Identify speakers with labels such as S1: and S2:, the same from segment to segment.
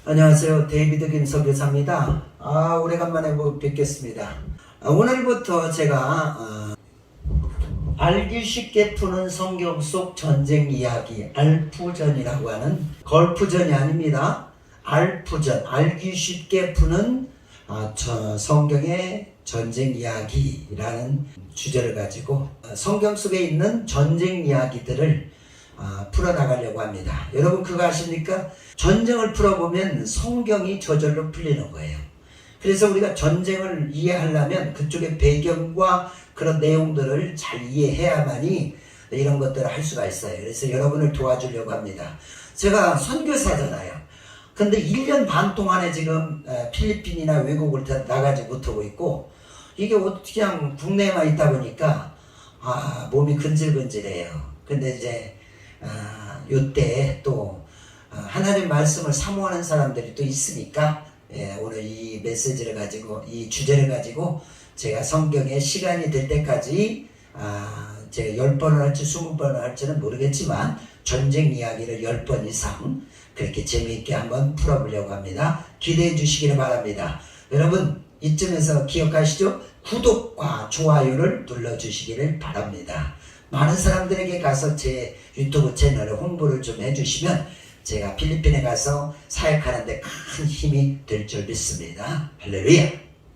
S1: 안녕하세요. 데이비드 김석교사입니다. 오래간만에 뵙겠습니다. 오늘부터 제가 알기 쉽게 푸는 성경 속 전쟁 이야기, 알푸전이라고 하는, 걸푸전이 아닙니다. 알푸전, 알기 쉽게 푸는 성경의 전쟁 이야기라는 주제를 가지고 성경 속에 있는 전쟁 이야기들을 풀어나가려고 합니다. 여러분 그거 아십니까? 전쟁을 풀어보면 성경이 저절로 풀리는 거예요. 그래서 우리가 전쟁을 이해하려면 그쪽의 배경과 그런 내용들을 잘 이해해야만이 이런 것들을 할 수가 있어요. 그래서 여러분을 도와주려고 합니다. 제가 선교사잖아요. 근데 1년 반 동안에 지금 필리핀이나 외국을 나가지 못하고 있고, 이게 어떻게 그냥 국내에만 있다 보니까 몸이 근질근질해요. 근데 이제 요때 또 하나님 말씀을 사모하는 사람들이 또 있으니까 오늘 이 메시지를 가지고, 이 주제를 가지고 제가 성경에 시간이 될 때까지 제가 10번을 할지 20번을 할지는 모르겠지만 전쟁 이야기를 10번 이상 그렇게 재미있게 한번 풀어보려고 합니다. 기대해 주시기를 바랍니다. 여러분 이쯤에서 기억하시죠? 구독과 좋아요를 눌러주시기를 바랍니다. 많은 사람들에게 가서 제 유튜브 채널에 홍보를 좀 해주시면 제가 필리핀에 가서 사역하는데 큰 힘이 될 줄 믿습니다. 할렐루야.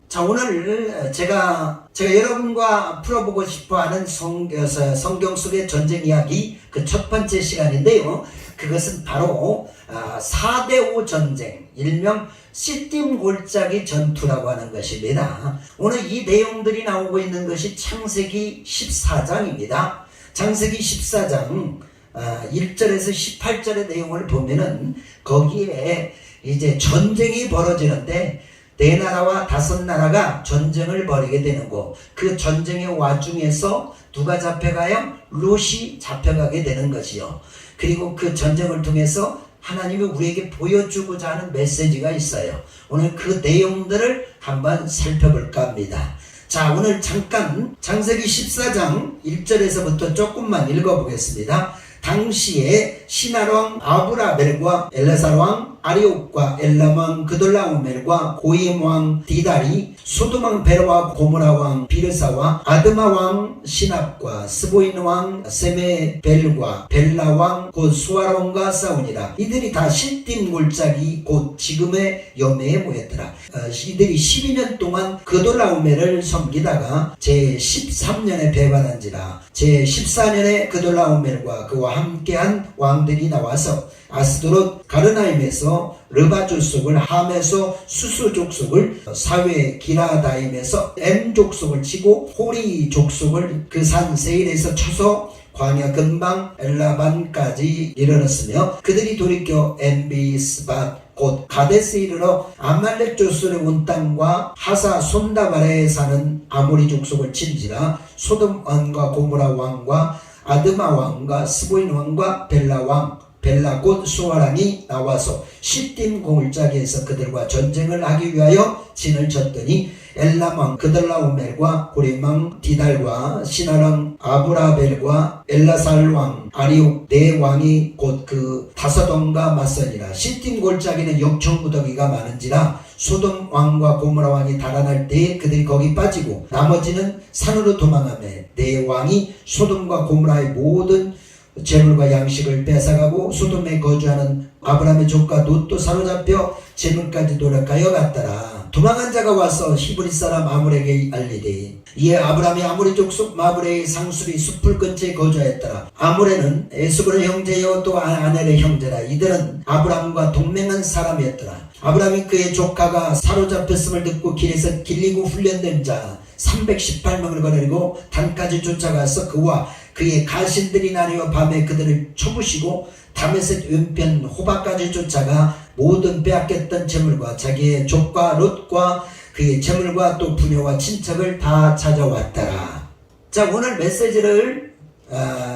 S1: 자, 오늘 제가 여러분과 풀어보고 싶어하는 성경 속의 전쟁 이야기 그 첫 번째 시간인데요. 그것은 바로 4대5 전쟁, 일명 시딤 골짜기 전투라고 하는 것입니다. 오늘 이 내용들이 나오고 있는 것이 창세기 14장입니다. 창세기 14장 1절에서 18절의 내용을 보면은 거기에 이제 전쟁이 벌어지는데 네 나라와 다섯 나라가 전쟁을 벌이게 되는 거, 그 전쟁의 와중에서 누가 잡혀가요? 롯이 잡혀가게 되는 것이요. 그리고 그 전쟁을 통해서 하나님이 우리에게 보여주고자 하는 메시지가 있어요. 오늘 그 내용들을 한번 살펴볼까 합니다. 자, 오늘 잠깐 창세기 14장 1절에서부터 조금만 읽어보겠습니다. 당시에 시나왕 아브라벨과 엘라살왕 아리옥과 엘람왕 그돌라오멜과 고임왕 디달이 소돔왕 베라와 고모라왕 비르사와 아드마왕 시납과 스보인왕 세메벨과 벨라왕 곧 수아론과 싸우니라. 이들이 다 시딤 골짜기 곧 지금의 여매에 모였더라. 이들이 12년 동안 그돌라오멜을 섬기다가 제13년에 배반한지라. 제14년에 그돌라오멜과 그와 함께한 왕들이 나와서 아스도롯 가르나임에서 르바 족속을, 함에서 수수 족속을, 사회 기라다임에서 엠 족속을 치고 호리 족속을 그 산 세일에서 쳐서 광야 근방 엘라반까지 이르렀으며 그들이 돌이켜 엠비스밭 곧 가데스 이르러 아말렉 족속의 온 땅과 하사 손다바레에 사는 아모리 족속을 친지라. 소돔 왕과 고모라 왕과 아드마 왕과 스보인 왕과 벨라 왕, 벨라 곧 수아랑이 나와서 시딤 골짜기에서 그들과 전쟁을 하기 위하여 진을 쳤더니 엘람 왕 그돌라오멜과 고림왕 디달과 시나랑 아브라벨과 엘라살 왕 아리옥 네 왕이 곧 그 다섯왕과 맞서니라. 시딤 골짜기는 역청무더기가 많은지라. 소돔 왕과 고모라 왕이 달아날 때에 그들이 거기 빠지고 나머지는 산으로 도망하매 네 왕이 소돔과 고모라의 모든 재물과 양식을 뺏어가고 소돔에 거주하는 아브라함의 조카 롯도 사로잡혀 재물까지 도락하여 갔더라. 도망한 자가 와서 히브리 사람 아므렉에게 알리되 이에 아브라함이 아므리 족속 마브레의 상수리 숲을 근처에 거주하였더라. 아므레는 에스볼의 형제여 또 아넬의 형제라. 이들은 아브라함과 동맹한 사람이었더라. 아브라함이 그의 조카가 사로잡혔음을 듣고 길에서 길리고 훈련된 자 318명을 거느리고 단까지 쫓아가서 그와 그의 가신들이 나뉘어 밤에 그들을 쳐부시고 다메섹 왼편 호바까지 쫓아가 모든 빼앗겼던 재물과 자기의 조카 롯과 그의 재물과 또 부녀와 친척을 다 찾아왔더라. 자, 오늘 메시지를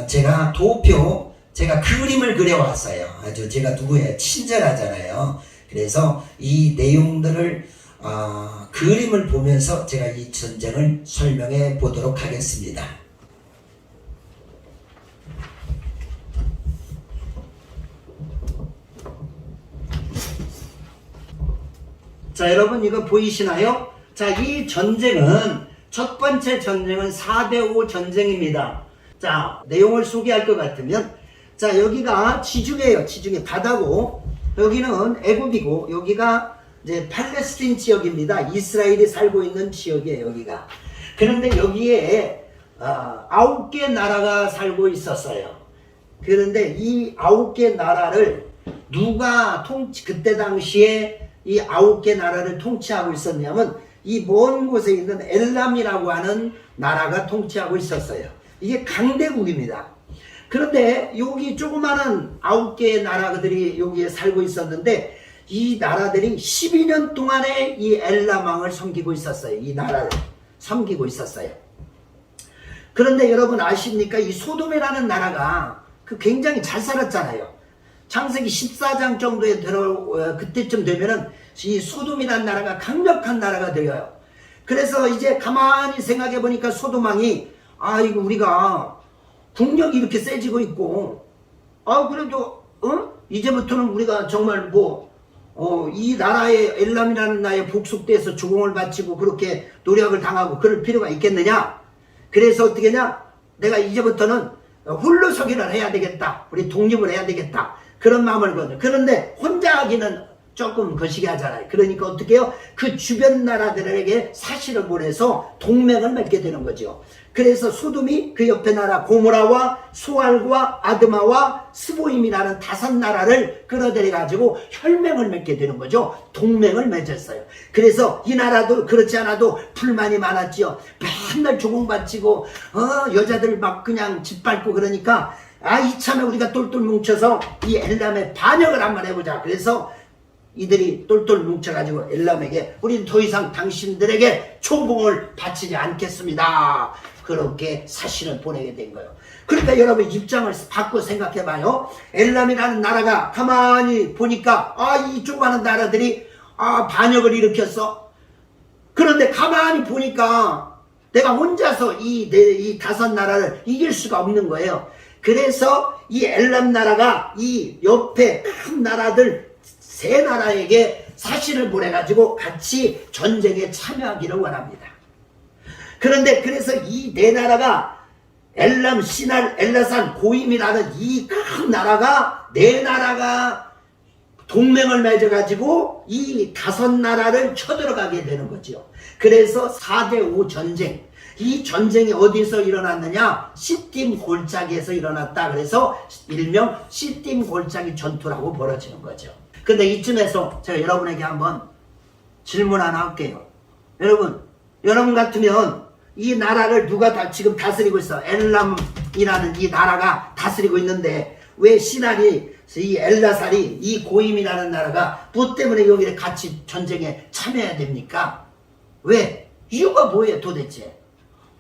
S1: 제가 제가 그림을 그려왔어요. 아주 제가 누구예요? 친절하잖아요. 그래서 이 내용들을 그림을 보면서 제가 이 전쟁을 설명해 보도록 하겠습니다. 자, 여러분 이거 보이시나요? 자, 이 전쟁은 첫 번째 전쟁은 4대5 전쟁입니다. 자, 내용을 소개할 것 같으면, 자, 여기가 지중해예요. 지중해 바다고, 여기는 애굽이고, 여기가 이제 팔레스틴 지역입니다. 이스라엘이 살고 있는 지역이에요, 여기가. 그런데 여기에 9개 나라가 살고 있었어요. 그런데 이 9개 나라를 누가 그때 당시에 이 9개 나라를 통치하고 있었냐면, 이 먼 곳에 있는 엘람이라고 하는 나라가 통치하고 있었어요. 이게 강대국입니다. 그런데 여기 조그마한 9개의 나라들이 여기에 살고 있었는데, 이 나라들이 12년 동안에 이 엘람 왕을 섬기고 있었어요. 이 나라를 섬기고 있었어요. 그런데 여러분 아십니까? 이 소돔이라는 나라가 굉장히 잘 살았잖아요. 창세기 14장 정도에 그때쯤 되면은 이 소돔이라는 나라가 강력한 나라가 되어요. 그래서 이제 가만히 생각해 보니까 소돔 왕이, 이거 우리가 국력이 이렇게 세지고 있고, 그래도 이제부터는 우리가 정말 이 나라의 엘람이라는 나라에 복속돼서 주공을 바치고 그렇게 노력을 당하고 그럴 필요가 있겠느냐? 그래서 어떻게 하냐? 내가 이제부터는 홀로 서기를 해야 되겠다. 우리 독립을 해야 되겠다. 그런 마음을 거둬요. 그런데 혼자 하기는 조금 거시기 하잖아요. 그러니까 어떻게 해요? 그 주변 나라들에게 사실을 보내서 동맹을 맺게 되는 거죠. 그래서 소돔이 그 옆에 나라 고모라와 소알과 아드마와 스보임이라는 5나라를 끌어들여 가지고 혈맹을 맺게 되는 거죠. 동맹을 맺었어요. 그래서 이 나라도 그렇지 않아도 불만이 많았지요. 맨날 조공바치고 여자들 막 그냥 짓밟고 그러니까, 이참에 우리가 똘똘 뭉쳐서 이 엘람에 반역을 한번 해보자. 그래서 이들이 똘똘 뭉쳐가지고 엘람에게, 우리는 더 이상 당신들에게 초봉을 바치지 않겠습니다. 그렇게 사신을 보내게 된 거예요. 그러니까 여러분 입장을 바꿔 생각해봐요. 엘람이라는 나라가 가만히 보니까 이 조그마한 나라들이 반역을 일으켰어. 그런데 가만히 보니까 내가 혼자서 이 5나라를 이길 수가 없는 거예요. 그래서 이 엘람 나라가 이 옆에 큰 나라들 3나라에게 사신을 보내가지고 같이 전쟁에 참여하기를 원합니다. 그런데 그래서 이 4나라가 엘람, 시날, 엘라산, 고임이라는 이 큰 나라가 4나라가 동맹을 맺어가지고 이 5나라를 쳐들어가게 되는 거죠. 그래서 4대5 전쟁. 이 전쟁이 어디서 일어났느냐? 시딤 골짜기에서 일어났다. 그래서 일명 시딤 골짜기 전투라고 벌어지는 거죠. 근데 이쯤에서 제가 여러분에게 한번 질문 하나 할게요. 여러분 같으면 이 나라를 누가 지금 다스리고 있어? 엘람이라는 이 나라가 다스리고 있는데, 왜 시날이, 이 엘라살이, 이 고임이라는 나라가 뭐 때문에 여기에 같이 전쟁에 참여해야 됩니까? 왜? 이유가 뭐예요 도대체?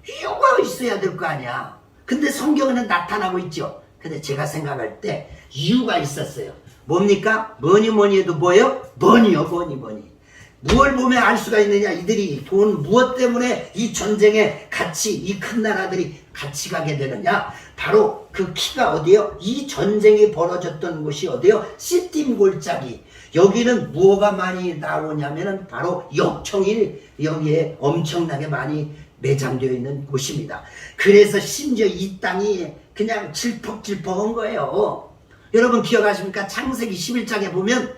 S1: 이유가 있어야 될 거 아니야. 근데 성경에는 나타나고 있죠. 근데 제가 생각할 때 이유가 있었어요. 뭡니까? 뭐니 해도 뭐예요? 뭐니요, 뭐니. 무엇을 보면 알 수가 있느냐? 이들이 무엇 때문에 이 전쟁에 같이, 이 큰 나라들이 같이 가게 되느냐? 바로 그 키가 어디요? 이 전쟁이 벌어졌던 곳이 어디요? 시딤 골짜기. 여기는 무엇가 많이 나오냐면은 바로 역청이 여기에 엄청나게 많이 매장되어 있는 곳입니다. 그래서 심지어 이 땅이 그냥 질퍽질퍽한 거예요. 여러분 기억하십니까? 창세기 11장에 보면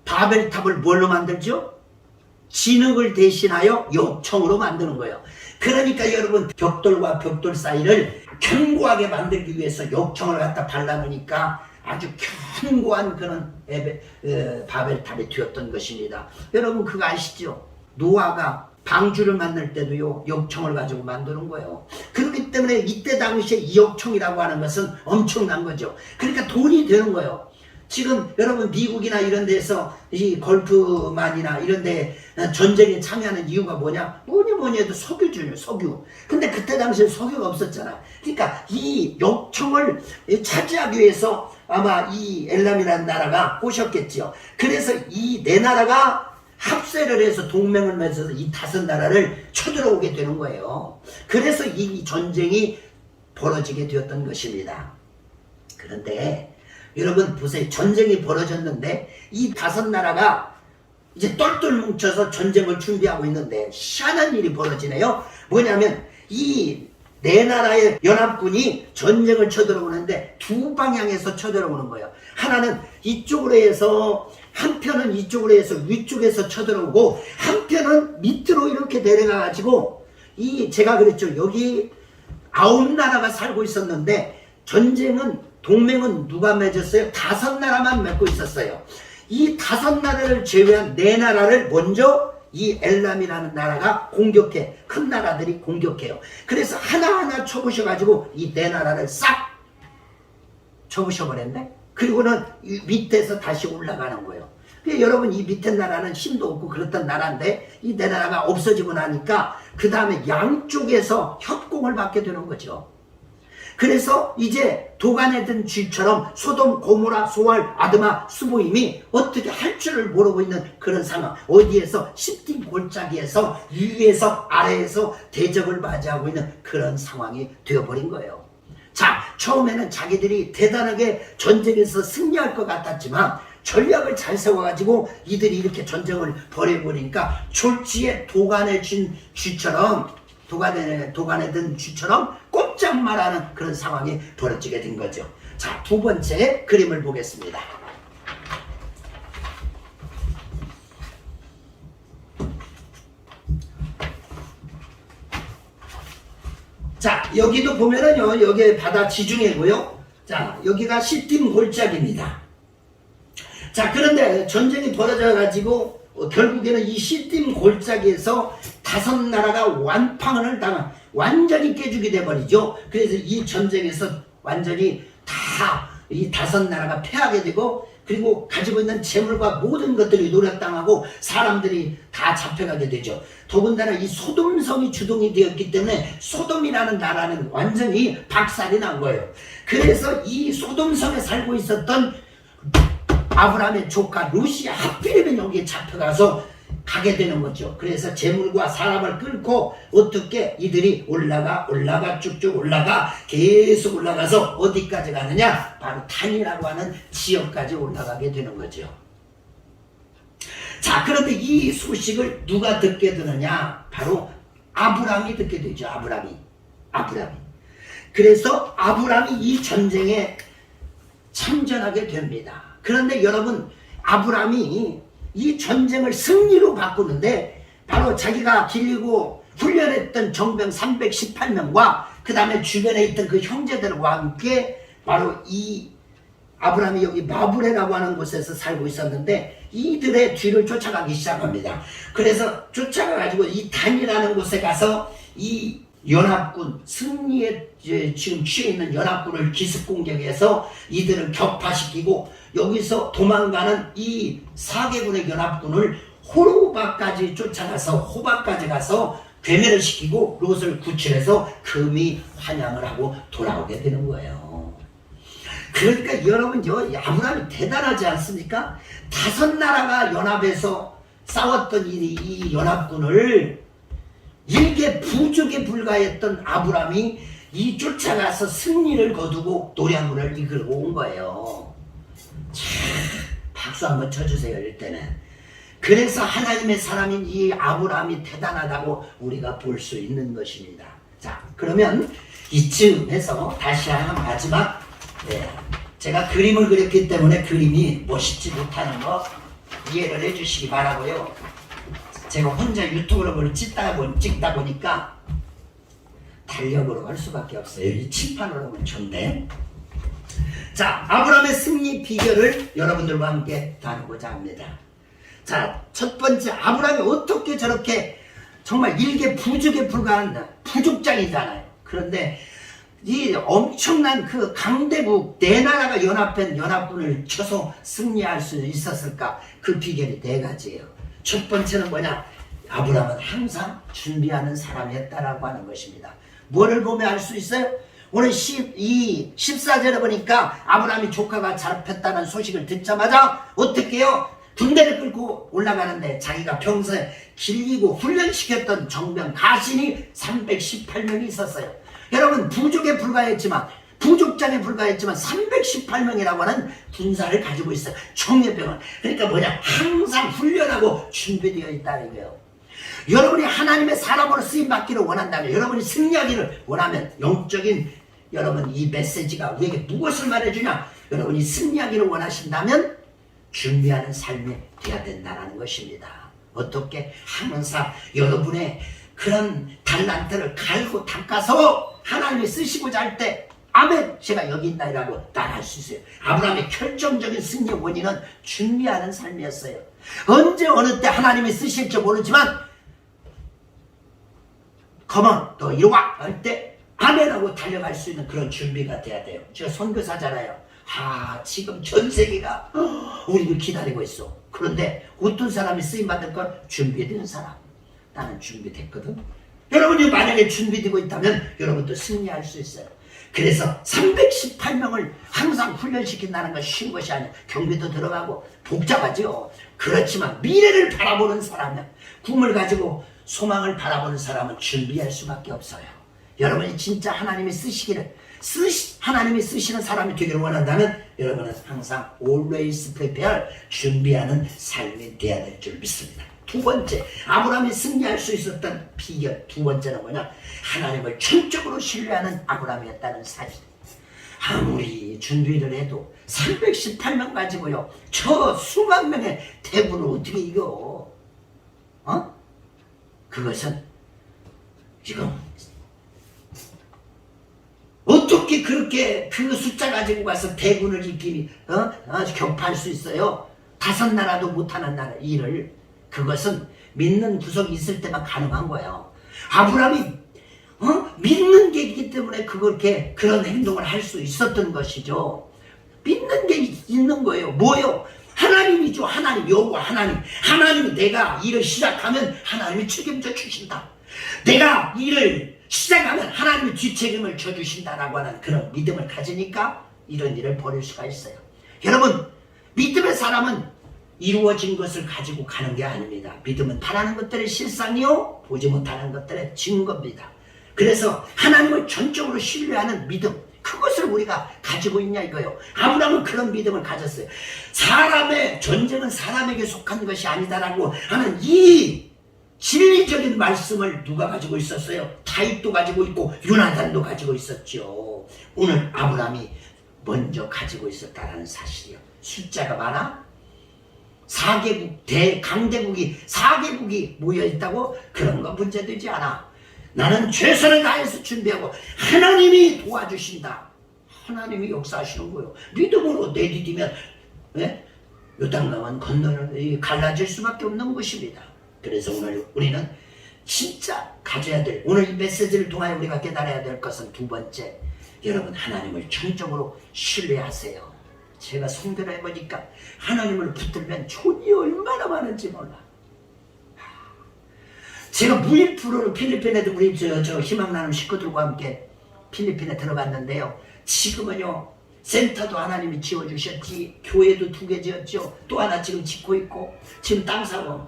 S1: 바벨탑을 뭘로 만들죠? 진흙을 대신하여 역청으로 만드는 거예요. 그러니까 여러분 벽돌과 벽돌 사이를 견고하게 만들기 위해서 역청을 갖다 발라놓으니까 아주 견고한 그런 바벨탑이 되었던 것입니다. 여러분 그거 아시죠? 노아가 방주를 만들 때도요 역청을 가지고 만드는 거예요. 그렇기 때문에 이때 당시에 이 역청이라고 하는 것은 엄청난 거죠. 그러니까 돈이 되는 거예요. 지금 여러분 미국이나 이런 데서 이 걸프만이나 이런 데 전쟁에 참여하는 이유가 뭐냐? 뭐니 해도 석유주요, 석유. 근데 그때 당시에 석유가 없었잖아. 그러니까 이 역청을 차지하기 위해서 아마 이 엘람이라는 나라가 꼬셨겠지요. 그래서 이 4나라가 합세를 해서 동맹을 맺어서 이 5나라를 쳐들어오게 되는 거예요. 그래서 이 전쟁이 벌어지게 되었던 것입니다. 그런데 여러분 보세요. 전쟁이 벌어졌는데 이 5나라가 이제 똘똘 뭉쳐서 전쟁을 준비하고 있는데 희한한 일이 벌어지네요. 뭐냐면 이 네 나라의 연합군이 전쟁을 쳐들어오는데 두 방향에서 쳐들어오는 거예요. 하나는 이쪽으로 해서, 한편은 이쪽으로 해서 위쪽에서 쳐들어오고, 한편은 밑으로 이렇게 내려가 가지고, 제가 그랬죠. 여기 9나라가 살고 있었는데 전쟁은, 동맹은 누가 맺었어요? 5나라만 맺고 있었어요. 이 5나라를 제외한 4나라를 먼저 이 엘람이라는 나라가 공격해. 큰 나라들이 공격해요. 그래서 하나하나 쳐부셔가지고 이 4나라를 싹 쳐부셔버렸네. 그리고는 이 밑에서 다시 올라가는 거예요. 여러분, 이 밑에 나라는 힘도 없고 그렇던 나라인데 이 4나라가 없어지고 나니까 그 다음에 양쪽에서 협공을 받게 되는 거죠. 그래서 이제 도간에 든 쥐처럼 소돔, 고모라, 소알, 아드마, 스보임이 어떻게 할 줄을 모르고 있는 그런 상황. 어디에서? 시딤 골짜기에서 위에서 아래에서 대적을 맞이하고 있는 그런 상황이 되어버린 거예요. 자, 처음에는 자기들이 대단하게 전쟁에서 승리할 것 같았지만 전략을 잘 세워가지고 이들이 이렇게 전쟁을 벌여버리니까 졸지에 도간에 든 쥐처럼 도간에 든 쥐처럼 꼼짝 말하는 그런 상황이 벌어지게 된 거죠. 자, 두 번째 그림을 보겠습니다. 자, 여기도 보면은요, 여기 바다 지중해고요. 자, 여기가 시딤 골짜기입니다. 자, 그런데 전쟁이 벌어져 가지고 결국에는 이 시딤 골짜기에서 5나라가 완팡을 당한, 완전히 깨주게 돼버리죠. 그래서 이 전쟁에서 완전히 다 이 5나라가 패하게 되고, 그리고 가지고 있는 재물과 모든 것들이 노략당하고 사람들이 다 잡혀가게 되죠. 더군다나 이 소돔성이 주동이 되었기 때문에 소돔이라는 나라는 완전히 박살이 난 거예요. 그래서 이 소돔성에 살고 있었던 아브라함의 조카 롯이 하필이면 여기에 잡혀가서 가게 되는 거죠. 그래서 재물과 사람을 끌고 어떻게 이들이 올라가 쭉쭉 올라가 계속 올라가서 어디까지 가느냐? 바로 단이라고 하는 지역까지 올라가게 되는 거죠. 자, 그런데 이 소식을 누가 듣게 되느냐? 바로 아브라함이 듣게 되죠. 아브라함이. 그래서 아브라함이 이 전쟁에 참전하게 됩니다. 그런데 여러분, 아브라함이 이 전쟁을 승리로 바꾸는데 바로 자기가 길리고 훈련했던 정병 318명과 그 다음에 주변에 있던 그 형제들과 함께 바로 이 아브라함이 여기 마브레라고 하는 곳에서 살고 있었는데 이들의 뒤를 쫓아가기 시작합니다. 그래서 쫓아가가지고 이 단이라는 곳에 가서 이 연합군, 승리에 지금 취해 있는 연합군을 기습 공격해서 이들을 격파시키고 여기서 도망가는 이 4개군의 연합군을 호르바까지 쫓아가서 호바까지 가서 괴멸을 시키고 롯을 구출해서 금이 환영을 하고 돌아오게 되는 거예요. 그러니까 여러분요, 아브라함이 대단하지 않습니까? 5나라가 연합해서 싸웠던 이 연합군을 일개 부족에 불과했던 아브라함이 이 쫓아가서 승리를 거두고 노량군을 이끌고 온 거예요. 참, 박수 한번 쳐주세요. 이때는. 그래서 하나님의 사람인 이 아브라함이 대단하다고 우리가 볼 수 있는 것입니다. 자, 그러면 이쯤에서 다시 한 마지막, 제가 그림을 그렸기 때문에 그림이 멋있지 못하는 거 이해를 해주시기 바라고요. 제가 혼자 유튜브로 찍다 보니까 달력으로 할 수밖에 없어요. 이 칠판으로 하면 좋은데. 자, 아브라함의 승리 비결을 여러분들과 함께 다루고자 합니다. 자, 첫 번째, 아브라함이 어떻게 저렇게 정말 일개 부족에 불과한 부족장이잖아요. 그런데 이 엄청난 그 강대국 4나라가 연합한 연합군을 쳐서 승리할 수 있었을까? 그 비결이 4가지예요. 첫 번째는 뭐냐? 아브라함은 항상 준비하는 사람이었다라고 하는 것입니다. 뭐를 보면 알 수 있어요? 오늘 14절에 보니까 아브라함이 조카가 잡혔다는 소식을 듣자마자 어떻게 해요? 군대를 끌고 올라가는데 자기가 평소에 길리고 훈련시켰던 정병 가신이 318명이 있었어요. 여러분, 부족에 불과했지만 부족장에 불과했지만 318명이라고 하는 군사를 가지고 있어요. 청년병을. 그러니까 뭐냐, 항상 훈련하고 준비되어 있다는 거예요. 여러분이 하나님의 사람으로 쓰임받기를 원한다면, 여러분이 승리하기를 원하면, 영적인 여러분 이 메시지가 우리에게 무엇을 말해주냐, 여러분이 승리하기를 원하신다면 준비하는 삶이 되어야 된다는 것입니다. 어떻게? 항상 여러분의 그런 달란트를 갈고 닦아서 하나님이 쓰시고자 할 때, 아멘, 제가 여기 있나이라고 나갈 수 있어요. 아브라함의 결정적인 승리의 원인은 준비하는 삶이었어요. 언제 어느 때 하나님이 쓰실지 모르지만 컴온, 너 이리 와! 할 때 아멘하고 달려갈 수 있는 그런 준비가 돼야 돼요. 제가 선교사잖아요. 지금 전 세계가 우리를 기다리고 있어. 그런데 어떤 사람이 쓰임받을 걸? 준비된 사람. 나는 준비됐거든. 여러분이 만약에 준비되고 있다면 여러분도 승리할 수 있어요. 그래서 318명을 항상 훈련시킨다는 건 쉬운 것이 아니에요. 경비도 들어가고 복잡하죠. 그렇지만 미래를 바라보는 사람은, 꿈을 가지고 소망을 바라보는 사람은 준비할 수밖에 없어요. 여러분이 진짜 하나님이 쓰시기를, 하나님이 쓰시는 사람이 되기를 원한다면 여러분은 항상 always prepare, 준비하는 삶이 되어야 될 줄 믿습니다. 두 번째, 아브라함이 승리할 수 있었던 비결, 두 번째는 뭐냐? 하나님을 전적으로 신뢰하는 아브라함이었다는 사실. 아무리 준비를 해도 318명 가지고요, 저 수만 명의 대군을 어떻게 이겨? 그것은 지금 어떻게 그렇게 그 숫자 가지고 가서 대군을 이기니 격파할 수 있어요? 5나라도 못하는 나라 일을. 그것은 믿는 구석이 있을 때만 가능한 거예요. 아브라함이 믿는 게 있기 때문에 그렇게 그런 행동을 할 수 있었던 것이죠. 믿는 게 있는 거예요. 뭐예요? 하나님이죠. 하나님, 여호와 하나님. 하나님이 내가 일을 시작하면 하나님이 책임져 주신다. 내가 일을 시작하면 하나님이 뒷책임을 져주신다라고 하는 그런 믿음을 가지니까 이런 일을 벌일 수가 있어요. 여러분, 믿음의 사람은 이루어진 것을 가지고 가는 게 아닙니다. 믿음은 바라는 것들의 실상이요, 보지 못하는 것들의 증거입니다. 그래서 하나님을 전적으로 신뢰하는 믿음, 그것을 우리가 가지고 있냐 이거예요. 아브라함은 그런 믿음을 가졌어요. 사람의 전쟁은 사람에게 속한 것이 아니다라고 하는 이 진리적인 말씀을 누가 가지고 있었어요? 다윗도 가지고 있고 요나단도 가지고 있었죠. 오늘 아브라함이 먼저 가지고 있었다는 사실이요. 숫자가 많아? 4개국, 대강대국이 4개국이 모여있다고? 그런 건 문제되지 않아. 나는 최선을 다해서 준비하고 하나님이 도와주신다. 하나님이 역사하시는 거예요. 믿음으로 내디디면 요단강은 건너는 갈라질 수밖에 없는 것입니다. 그래서 오늘 우리는 진짜 가져야 될, 오늘 이 메시지를 통하여 우리가 깨달아야 될 것은 두 번째, 여러분 하나님을 전적으로 신뢰하세요. 제가 선교를 해보니까 하나님을 붙들면 돈이 얼마나 많은지 몰라. 제가 무인프로를 필리핀에도 우리 저 희망나는 식구들과 함께 필리핀에 들어갔는데요. 지금은요, 센터도 하나님이 지어주셨지, 교회도 2개 지었죠. 또 하나 지금 짓고 있고, 지금 땅 사고.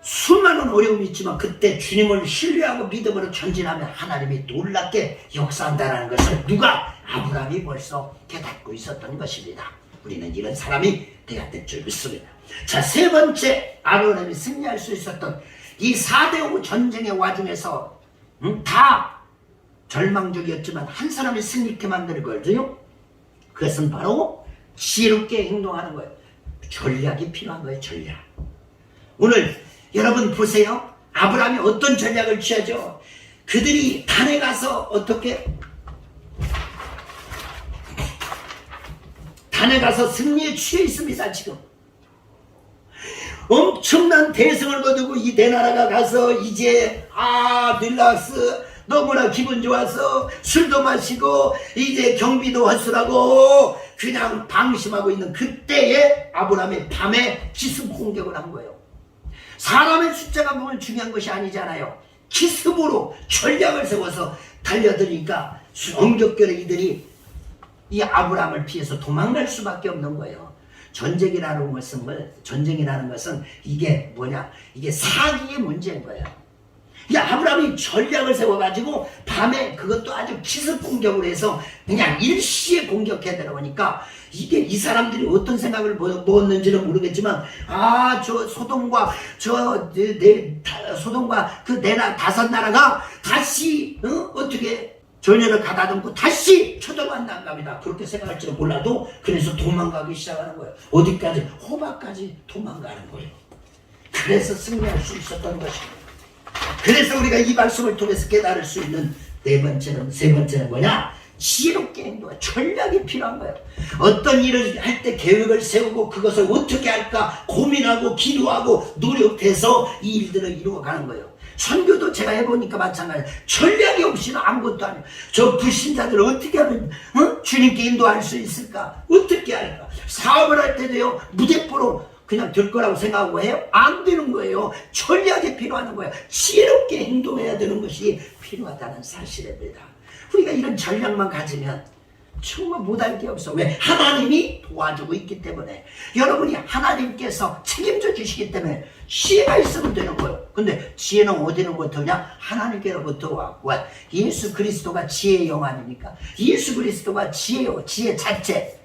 S1: 수많은 어려움이 있지만 그때 주님을 신뢰하고 믿음으로 전진하면 하나님이 놀랍게 역사한다는 것을 누가? 아브라함이 벌써 깨닫고 있었던 것입니다. 우리는 이런 사람이 되어야 될 줄 믿습니다. 자, 세 번째, 아브라함이 승리할 수 있었던 이 4대5 전쟁의 와중에서 다 절망적이었지만 한 사람이 승리케 만드는 거죠. 그것은 바로 지혜롭게 행동하는 거예요. 전략이 필요한 거예요. 전략. 오늘 여러분 보세요. 아브라함이 어떤 전략을 취하죠? 그들이 단에 가서 어떻게? 단에 가서 승리에 취해 있습니다. 지금 엄청난 대승을 거두고 이 대나라가 가서 이제 릴락스, 너무나 기분 좋아서 술도 마시고 이제 경비도 헛술하고 그냥 방심하고 있는 그때에 아브라함이 밤에 기습 공격을 한 거예요. 사람의 숫자가 보면 중요한 것이 아니잖아요. 기습으로 전략을 세워서 달려드니까 엄격결에 이들이 이 아브라함을 피해서 도망갈 수밖에 없는 거예요. 전쟁이라는 것은 이게 뭐냐? 이게 사기의 문제인 거예요. 아브라함이 전략을 세워가지고 밤에 그것도 아주 기습 공격을 해서 그냥 일시에 공격해 들어오니까 이게 이 사람들이 어떤 생각을 먹었는지는 모르겠지만 저 소돔과 소돔과 그 다섯 나라가 다시 어떻게 전열을 가다듬고 다시 쳐들어간다는 겁니다. 그렇게 생각할지는 몰라도 그래서 도망가기 시작하는 거예요. 어디까지? 호박까지 도망가는 거예요. 그래서 승리할 수 있었던 것입니다. 그래서 우리가 이 말씀을 통해서 깨달을 수 있는 세 번째는 뭐냐? 지혜롭게 행동해. 전략이 필요한 거예요. 어떤 일을 할 때 계획을 세우고 그것을 어떻게 할까 고민하고 기도하고 노력해서 이 일들을 이루어가는 거예요. 선교도 제가 해보니까 마찬가지예요. 전략이 없이는 아무것도 아니에요. 저 불신자들을 어떻게 하면 주님께 인도할 수 있을까? 어떻게 할까? 사업을 할 때도요, 무대포로 그냥 될 거라고 생각하고 해요? 안 되는 거예요. 전략이 필요한 거예요. 지혜롭게 행동해야 되는 것이 필요하다는 사실입니다. 우리가 이런 전략만 가지면 정말 못할 게 없어. 왜? 하나님이 도와주고 있기 때문에. 여러분이 하나님께서 책임져 주시기 때문에 지혜가 있으면 되는 거예요. 근데 지혜는 어디로부터 오냐? 하나님께로부터 왔고, 예수 그리스도가 지혜의 영 아닙니까? 예수 그리스도가 지혜요, 지혜 자체.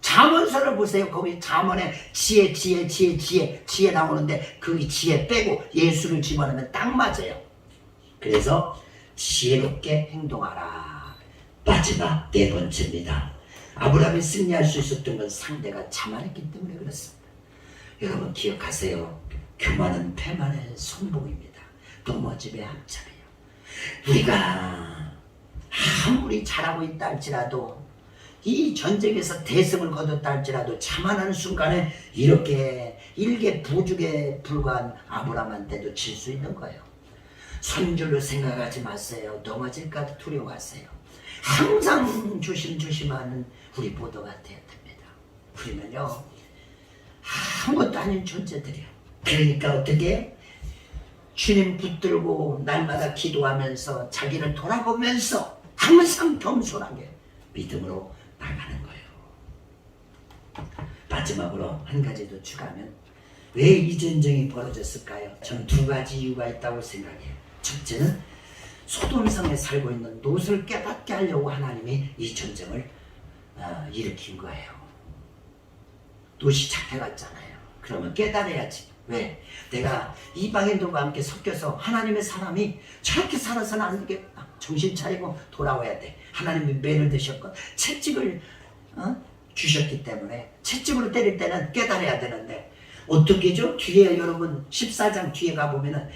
S1: 잠언서를 보세요. 거기 잠언에 지혜 나오는데 그 지혜 빼고 예수를 집어넣으면 딱 맞아요. 그래서 지혜롭게 행동하라. 마지막 네 번째입니다. 아브라함이 승리할 수 있었던 건 상대가 자만했기 때문에 그렇습니다. 여러분 기억하세요. 교만은 패만의 손목입니다. 넘어짐의 함정이에요. 우리가 아무리 잘하고 있다 할지라도 이 전쟁에서 대승을 거뒀다 할지라도 자만하는 순간에 이렇게 일개 부족에 불과한 아브라함한테도 질 수 있는 거예요. 손줄로 생각하지 마세요. 넘어질까 두려워하세요. 항상 조심조심하는 우리 모두가 되어야 됩니다. 우리는요 아무것도 아닌 존재들이에요. 그러니까 어떻게 주님 붙들고 날마다 기도하면서 자기를 돌아보면서 항상 겸손하게 믿음으로 나가는 거예요. 마지막으로 한 가지 더 추가하면 왜 이 전쟁이 벌어졌을까요? 저는 두 가지 이유가 있다고 생각해요. 첫째는 소돔성에 살고 있는 롯을 깨닫게 하려고 하나님이 이 전쟁을 일으킨 거예요. 롯이 잡혀갔잖아요. 그러면 깨달아야지. 왜? 내가 이방인들과 함께 섞여서 하나님의 사람이 저렇게 살아서는 안 되겠다. 정신 차리고 돌아와야 돼. 하나님이 매를 드셨고 채찍을 주셨기 때문에 채찍으로 때릴 때는 깨달아야 되는데 어떻게죠? 뒤에 여러분 14장 뒤에 가보면은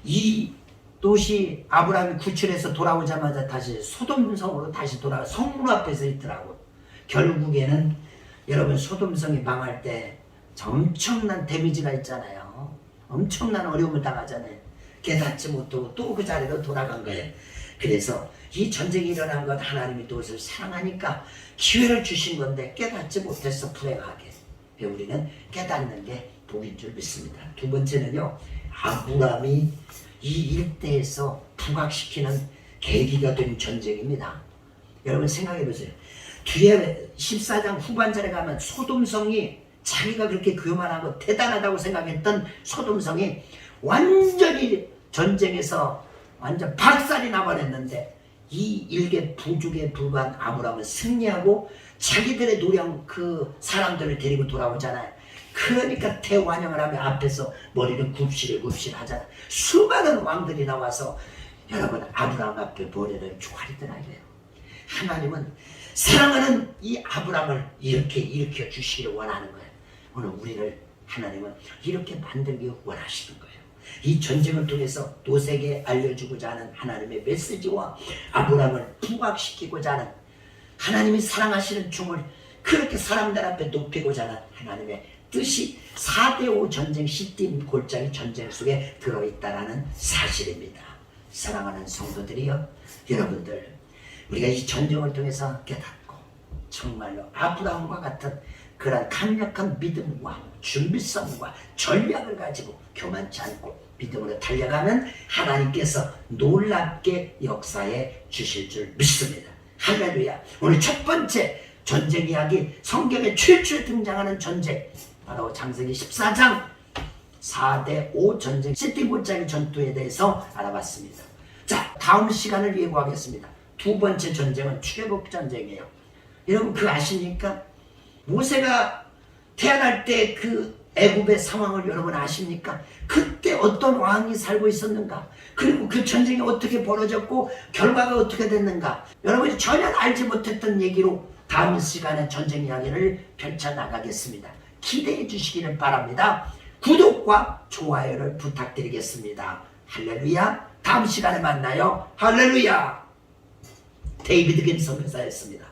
S1: 이 롯이 아브라함이 구출해서 돌아오자마자 다시 소돔성으로 다시 돌아가 성문 앞에서 있더라고. 결국에는 여러분 소돔성이 망할 때 엄청난 데미지가 있잖아요. 엄청난 어려움을 당하잖아요. 깨닫지 못하고 또 그 자리로 돌아간 거예요. 그래서 이 전쟁이 일어난 건 하나님이 롯을 사랑하니까 기회를 주신 건데 깨닫지 못해서 불행하게. 우리는 깨닫는 게 복인 줄 믿습니다. 두 번째는요, 아브라함이 이 일대에서 부각시키는 계기가 된 전쟁입니다. 여러분 생각해 보세요. 뒤에 14장 후반절에 가면 소돔성이 자기가 그렇게 교만하고 대단하다고 생각했던 소돔성이 완전히 전쟁에서 완전 박살이 나버렸는데 이 일개 부족에 불과한 아브라함은 승리하고 자기들의 노령 그 사람들을 데리고 돌아오잖아요. 그러니까 대환영을 하며 앞에서 머리를 굽실 하잖아요. 수많은 왕들이 나와서 여러분 아브라함 앞에 머리를 조아리더라고요. 하나님은 사랑하는 이 아브라함을 이렇게 일으켜 주시기를 원하는 거예요. 오늘 우리를 하나님은 이렇게 만들기 원하시는 거예요. 이 전쟁을 통해서 롯에게 알려주고자 하는 하나님의 메시지와 아브라함을 부각시키고자 하는 하나님이 사랑하시는 중을 그렇게 사람들 앞에 높이고자 하는 하나님의 뜻이 4대5 전쟁 시딤 골짜기 전쟁 속에 들어있다는 사실입니다. 사랑하는 성도들이여, 여러분들 우리가 이 전쟁을 통해서 깨닫고 정말로 아브라함과 같은 그런 강력한 믿음과 준비성과 전략을 가지고 교만치 않고 믿음으로 달려가면 하나님께서 놀랍게 역사해 주실 줄 믿습니다. 할렐루야. 오늘 첫 번째 전쟁 이야기, 성경에 최초에 등장하는 전쟁, 바로 창세기 14장 4대 5 전쟁 시티볼짜기 전투에 대해서 알아봤습니다. 자, 다음 시간을 예고하겠습니다. 두 번째 전쟁은 출애굽 전쟁이에요. 여러분 그거 아십니까? 모세가 태어날 때 그 애굽의 상황을 여러분 아십니까? 그때 어떤 왕이 살고 있었는가? 그리고 그 전쟁이 어떻게 벌어졌고 결과가 어떻게 됐는가? 여러분이 전혀 알지 못했던 얘기로 다음 시간에 전쟁 이야기를 펼쳐나가겠습니다. 기대해 주시기를 바랍니다. 구독과 좋아요를 부탁드리겠습니다. 할렐루야. 다음 시간에 만나요. 할렐루야. 데이비드 김 선교사였습니다.